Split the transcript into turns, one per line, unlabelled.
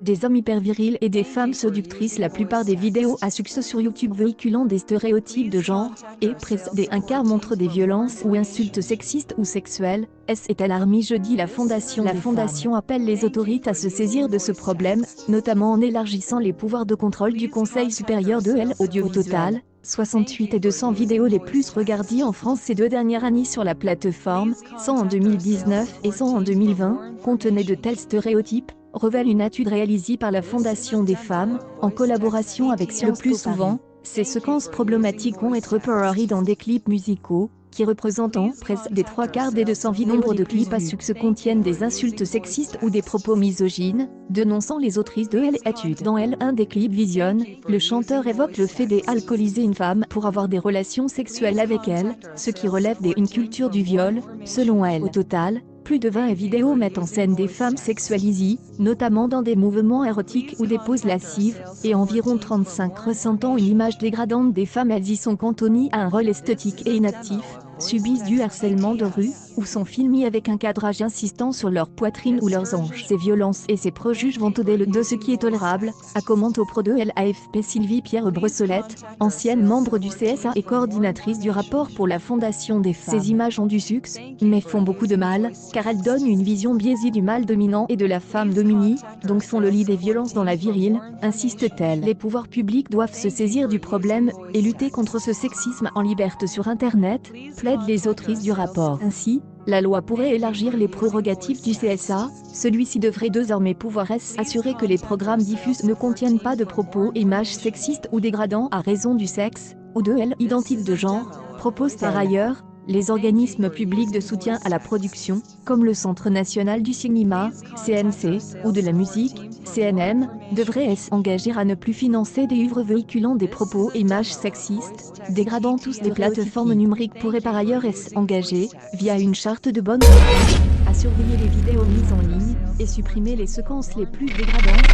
des hommes hyper virils et des femmes séductrices. La plupart des vidéos à succès sur YouTube véhiculant des stéréotypes de genre et précédés un quart montrent des violences ou insultes sexistes ou sexuelles. Est alarmie jeudi. La fondation appelle les autorités à se saisir de ce problème, notamment en élargissant les pouvoirs de contrôle du Conseil supérieur de l'audiovisuel. Au total, 68 et 200 vidéos les plus regardées en France ces 2 dernières années sur la plateforme, 100 en 2019 et 100 en 2020, contenaient de tels stéréotypes, révèle une étude réalisée par la Fondation des femmes, en collaboration avec Sciences Po. Le plus souvent, ces séquences problématiques vont être repérées dans des clips musicaux, qui représentent presque des 3/4 des 200 vidéos. Nombre de clips à succès contiennent des insultes sexistes ou des propos misogynes, dénonçant les autrices de l'étude. Dans un des clips visionne, le chanteur évoque le fait d'alcooliser une femme pour avoir des relations sexuelles avec elle, ce qui relève d'une culture du viol, selon elle. Au total, plus de 20 vidéos mettent en scène des femmes sexualisées, notamment dans des mouvements érotiques ou des poses lascives, et environ 35 ressentant une image dégradante des femmes. Elles y sont cantonnées à un rôle esthétique et inactif, subissent du harcèlement de rue, ou sont filmées avec un cadrage insistant sur leur poitrine ou leurs hanches. Ces violences et ces préjugés vont au-delà de ce qui est tolérable, a commenté au pro de l'AFP Sylvie Pierre Brossolette, ancienne membre du CSA et coordinatrice du rapport pour la Fondation des femmes. Ces images ont du succès, mais font beaucoup de mal, car elles donnent une vision biaisée du mâle dominant et de la femme dominée, donc font le lit des violences dans la virile, insiste-t-elle. Les pouvoirs publics doivent se saisir du problème et lutter contre ce sexisme en liberté sur Internet, plaident les autrices du rapport. Ainsi, la loi pourrait élargir les prérogatives du CSA, celui-ci devrait désormais pouvoir assurer que les programmes diffusés ne contiennent pas de propos et images sexistes ou dégradants à raison du sexe, ou de l'identité de genre, propose par ailleurs. Les organismes publics de soutien à la production, comme le Centre national du cinéma, CNC, ou de la musique, CNM, devraient s'engager à ne plus financer des œuvres véhiculant des propos et images sexistes, dégradant tous. Les plateformes numériques pourraient par ailleurs s'engager, via une charte de bonne conduite, à surveiller les vidéos mises en ligne, et supprimer les séquences les plus dégradantes.